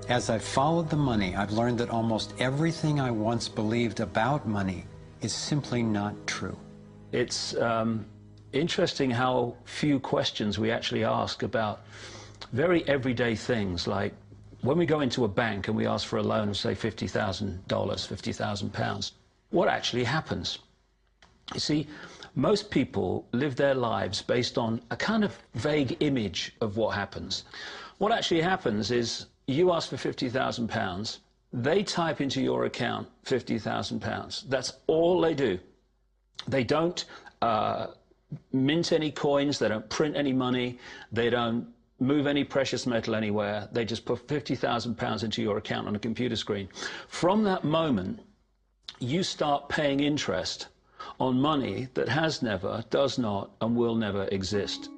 As I've followed the money, I've learned that almost everything I once believed about money is simply not true. It's interesting how few questions we actually ask about very everyday things, like when we go into a bank and we ask for a loan of, say, $50,000, £50,000, what actually happens? You see, most people live their lives based on a kind of vague image of what happens. What actually happens is you ask for £50,000, they type into your account £50,000. That's all they do. They don't mint any coins, they don't print any money, they don't move any precious metal anywhere. They just put £50,000 into your account on a computer screen. From that moment, you start paying interest on money that has never, does not, and will never exist.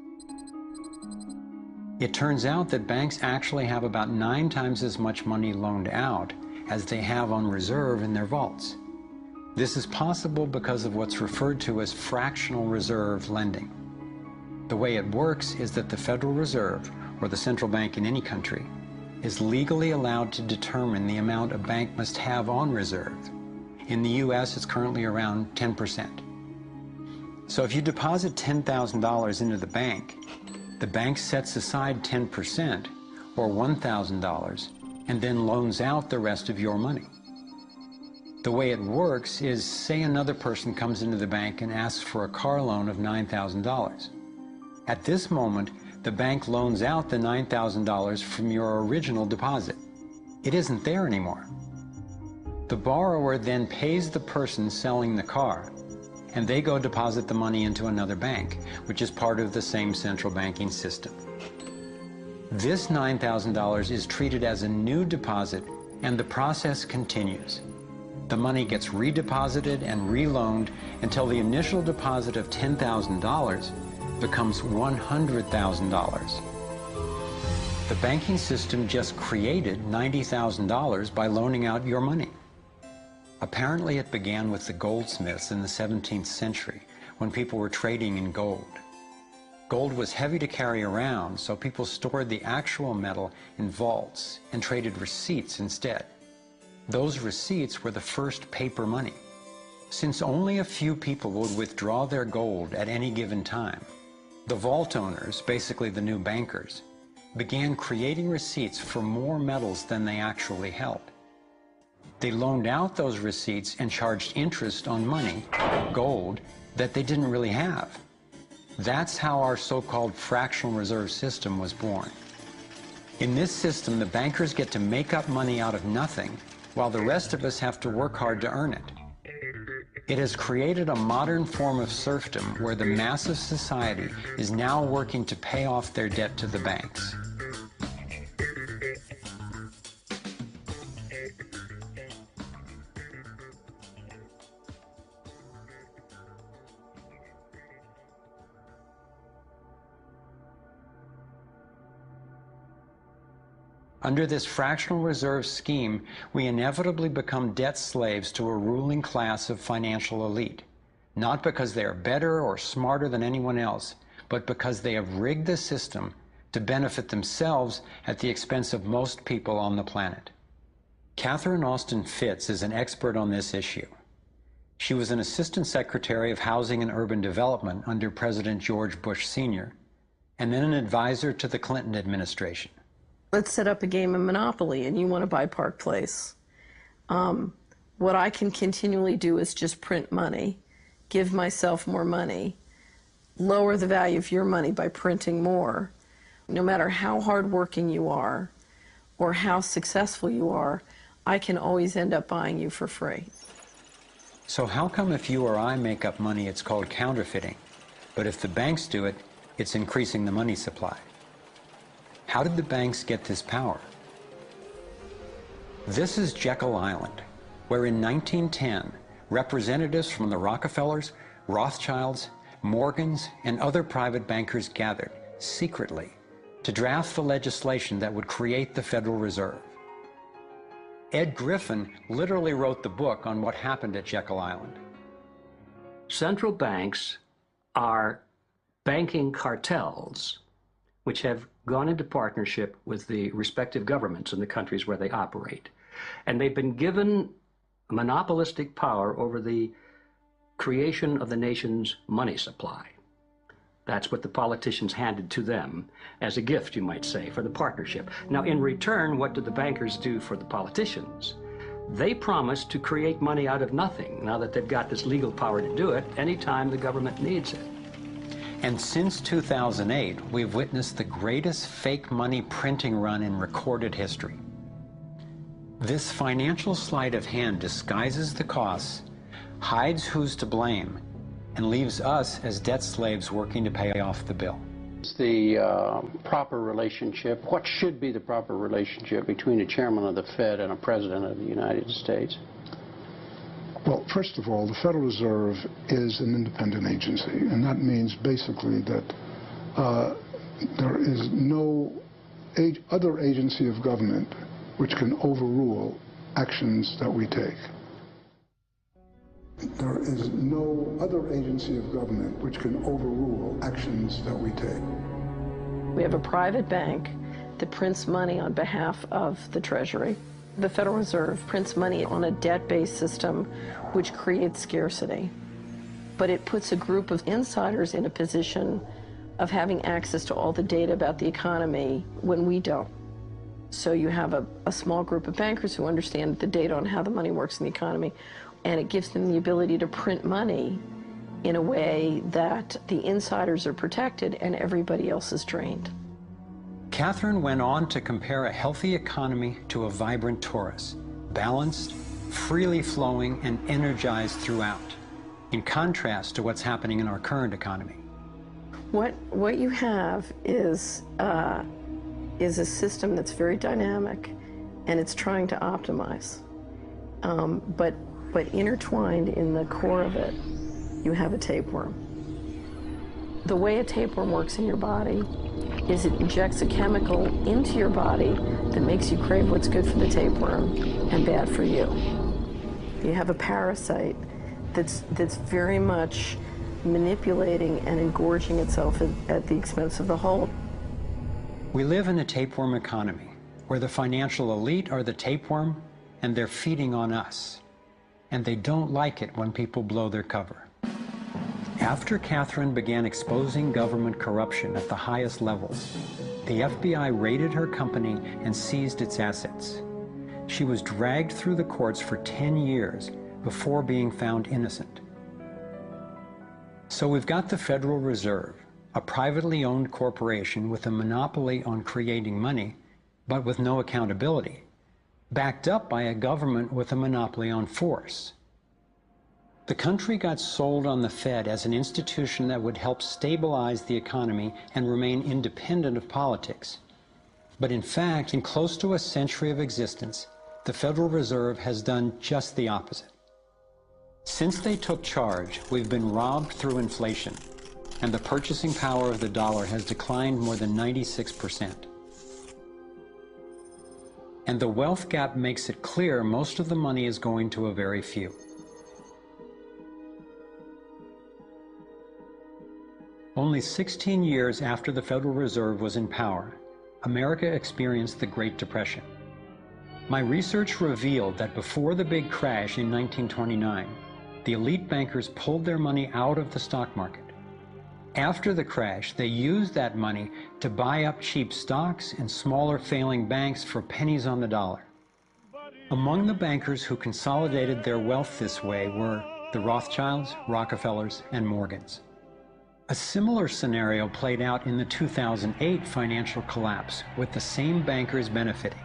It turns out that banks actually have about 9 times as much money loaned out as they have on reserve in their vaults. This is possible because of what's referred to as fractional reserve lending. The way it works is that the Federal Reserve, or the central bank in any country, is legally allowed to determine the amount a bank must have on reserve. In the US, it's currently around 10%. So if you deposit $10,000 into the bank sets aside 10%, or $1,000, and then loans out the rest of your money. The way it works is, say another person comes into the bank and asks for a car loan of $9,000. At this moment, the bank loans out the $9,000 from your original deposit. It isn't there anymore. The borrower then pays the person selling the car, and they go deposit the money into another bank, which is part of the same central banking system. This $9,000 is treated as a new deposit, and the process continues. The money gets redeposited and reloaned until the initial deposit of $10,000 becomes $100,000. The banking system just created $90,000 by loaning out your money. Apparently it began with the goldsmiths in the 17th century, when people were trading in gold. Gold was heavy to carry around, so people stored the actual metal in vaults and traded receipts instead. Those receipts were the first paper money. Since only a few people would withdraw their gold at any given time, the vault owners, basically the new bankers, began creating receipts for more metals than they actually held. They loaned out those receipts and charged interest on money, gold, that they didn't really have. That's how our so-called fractional reserve system was born. In this system, the bankers get to make up money out of nothing, while the rest of us have to work hard to earn it. It has created a modern form of serfdom where the mass of society is now working to pay off their debt to the banks. Under this fractional reserve scheme, we inevitably become debt slaves to a ruling class of financial elite, not because they are better or smarter than anyone else, but because they have rigged the system to benefit themselves at the expense of most people on the planet. Catherine Austin Fitts is an expert on this issue. She was an Assistant Secretary of Housing and Urban Development under President George Bush Sr., and then an advisor to the Clinton administration. Let's set up a game of Monopoly and you want to buy Park Place. What I can continually do is just print money, give myself more money, lower the value of your money by printing more. No matter how hardworking you are or how successful you are, I can always end up buying you for free. So how come if you or I make up money, it's called counterfeiting, but if the banks do it, it's increasing the money supply? How did the banks get this power? This is Jekyll Island, where in 1910, representatives from the Rockefellers, Rothschilds, Morgans, and other private bankers gathered, secretly, to draft the legislation that would create the Federal Reserve. Ed Griffin literally wrote the book on what happened at Jekyll Island. Central banks are banking cartels which have gone into partnership with the respective governments in the countries where they operate. And they've been given monopolistic power over the creation of the nation's money supply. That's what the politicians handed to them as a gift, you might say, for the partnership. Now, in return, what do the bankers do for the politicians? They promise to create money out of nothing, now that they've got this legal power to do it anytime the government needs it. And since 2008, we've witnessed the greatest fake money printing run in recorded history. This financial sleight of hand disguises the costs, hides who's to blame, and leaves us as debt slaves working to pay off the bill. The proper relationship, what should be the proper relationship between a chairman of the Fed and a president of the United States? Well, first of all, the Federal Reserve is an independent agency, and that means basically that there is no other agency of government which can overrule actions that we take. There is no other agency of government which can overrule actions that we take. We have a private bank that prints money on behalf of the Treasury. The Federal Reserve prints money on a debt-based system which creates scarcity. But it puts a group of insiders in a position of having access to all the data about the economy when we don't. So you have a small group of bankers who understand the data on how the money works in the economy, and it gives them the ability to print money in a way that the insiders are protected and everybody else is drained. Catherine went on to compare a healthy economy to a vibrant torus, balanced, freely flowing, and energized throughout, in contrast to what's happening in our current economy. What you have is a system that's very dynamic, and it's trying to optimize. But intertwined in the core of it, you have a tapeworm. The way a tapeworm works in your body is it injects a chemical into your body that makes you crave what's good for the tapeworm and bad for you. You have a parasite that's very much manipulating and engorging itself at the expense of the whole. We live in a tapeworm economy where the financial elite are the tapeworm and they're feeding on us. And they don't like it when people blow their cover. After Catherine began exposing government corruption at the highest levels, the FBI raided her company and seized its assets. She was dragged through the courts for 10 years before being found innocent. So we've got the Federal Reserve, a privately owned corporation with a monopoly on creating money, but with no accountability, backed up by a government with a monopoly on force. The country got sold on the Fed as an institution that would help stabilize the economy and remain independent of politics. But in fact, in close to a century of existence, the Federal Reserve has done just the opposite. Since they took charge, we've been robbed through inflation, and the purchasing power of the dollar has declined more than 96%. And the wealth gap makes it clear most of the money is going to a very few. Only 16 years after the Federal Reserve was in power, America experienced the Great Depression. My research revealed that before the big crash in 1929, the elite bankers pulled their money out of the stock market. After the crash, they used that money to buy up cheap stocks and smaller failing banks for pennies on the dollar. Among the bankers who consolidated their wealth this way were the Rothschilds, Rockefellers, and Morgans. A similar scenario played out in the 2008 financial collapse, with the same bankers benefiting.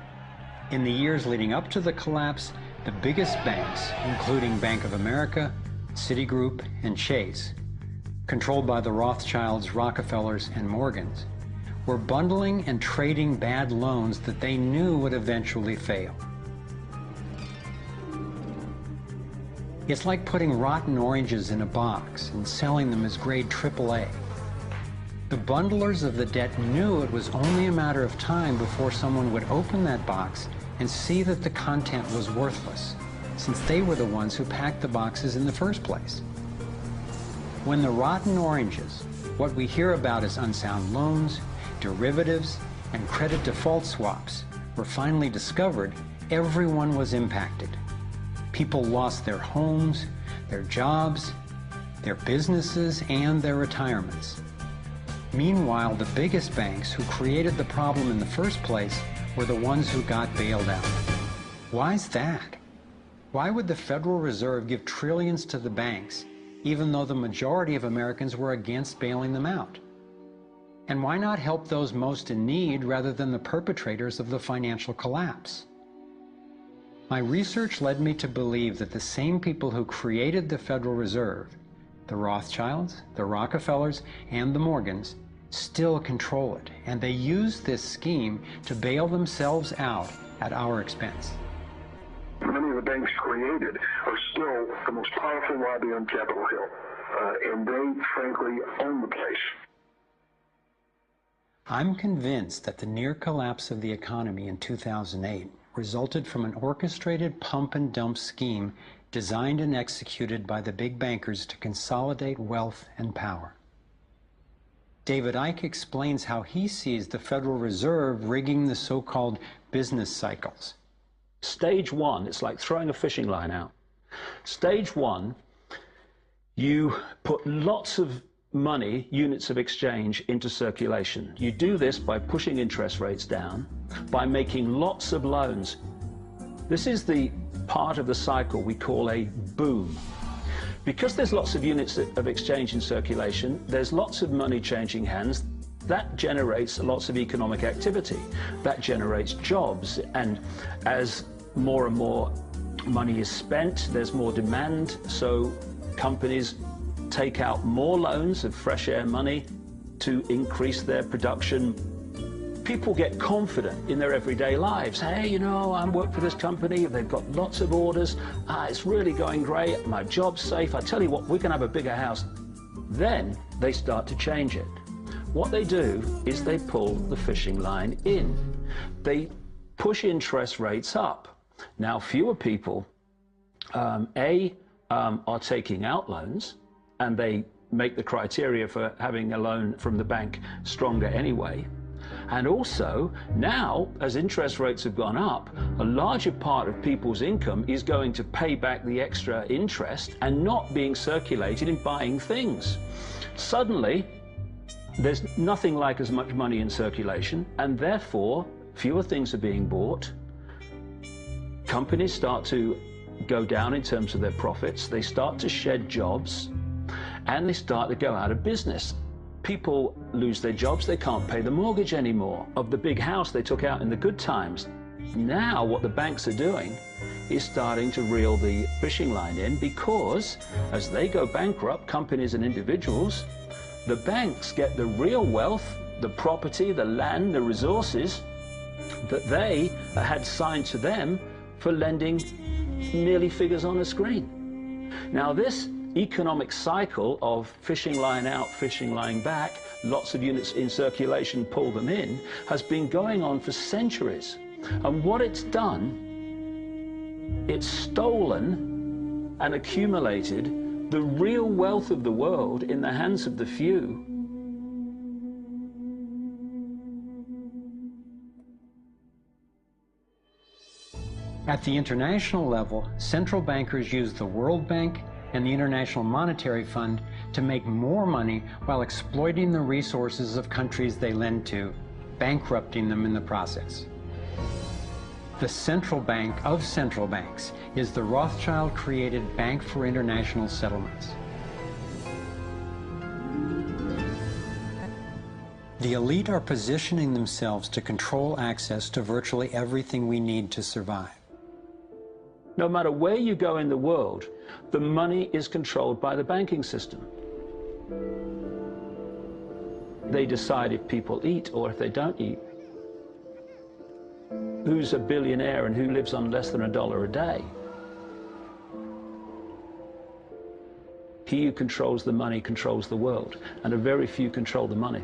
In the years leading up to the collapse, the biggest banks, including Bank of America, Citigroup, and Chase, controlled by the Rothschilds, Rockefellers, and Morgans, were bundling and trading bad loans that they knew would eventually fail. It's like putting rotten oranges in a box and selling them as grade AAA. The bundlers of the debt knew it was only a matter of time before someone would open that box and see that the content was worthless, since they were the ones who packed the boxes in the first place. When the rotten oranges, what we hear about as unsound loans, derivatives and credit default swaps were finally discovered, everyone was impacted. People lost their homes, their jobs, their businesses, and their retirements. Meanwhile, the biggest banks who created the problem in the first place were the ones who got bailed out. Why's that? Why would the Federal Reserve give trillions to the banks, even though the majority of Americans were against bailing them out? And why not help those most in need rather than the perpetrators of the financial collapse? My research led me to believe that the same people who created the Federal Reserve, the Rothschilds, the Rockefellers, and the Morgans, still control it, and they use this scheme to bail themselves out at our expense. Many of the banks created are still the most powerful lobby on Capitol Hill, and they, frankly, own the place. I'm convinced that the near collapse of the economy in 2008 resulted from an orchestrated pump and dump scheme designed and executed by the big bankers to consolidate wealth and power. David Icke explains how he sees the Federal Reserve rigging the so-called business cycles. Stage one, it's like throwing a fishing line out. Stage one, you put lots of money, units of exchange, into circulation. You do this by pushing interest rates down, by making lots of loans. This is the part of the cycle we call a boom. Because there's lots of units of exchange in circulation, there's lots of money changing hands. That generates lots of economic activity. That generates jobs. And as more and more money is spent, there's more demand. So companies take out more loans of fresh air money to increase their production. People get confident in their everyday lives. Hey, you know, I work for this company, they've got lots of orders, it's really going great, my job's safe, I tell you what, we can have a bigger house. Then they start to change it. What they do is they pull the fishing line in. They push interest rates up. Now, fewer people, are taking out loans, and they make the criteria for having a loan from the bank stronger anyway. And also, now, as interest rates have gone up, a larger part of people's income is going to pay back the extra interest and not being circulated in buying things. Suddenly, there's nothing like as much money in circulation, and therefore, fewer things are being bought. Companies start to go down in terms of their profits. They start to shed jobs, and they start to go out of business. People lose their jobs, they can't pay the mortgage anymore of the big house they took out in the good times. Now what the banks are doing is starting to reel the fishing line in, because as they go bankrupt, companies and individuals, the banks get the real wealth, the property, the land, the resources that they had signed to them for lending merely figures on a screen. Now this economic cycle of fishing line out, fishing line back, lots of units in circulation, pull them in, has been going on for centuries. And what it's done, it's stolen and accumulated the real wealth of the world in the hands of the few. At the international level, central bankers use the World Bank and the International Monetary Fund to make more money while exploiting the resources of countries they lend to, bankrupting them in the process. The central bank of central banks is the Rothschild-created Bank for International Settlements. The elite are positioning themselves to control access to virtually everything we need to survive. No matter where you go in the world, the money is controlled by the banking system. They decide if people eat or if they don't eat. Who's a billionaire and who lives on less than $1 a day? He who controls the money controls the world, and a very few control the money.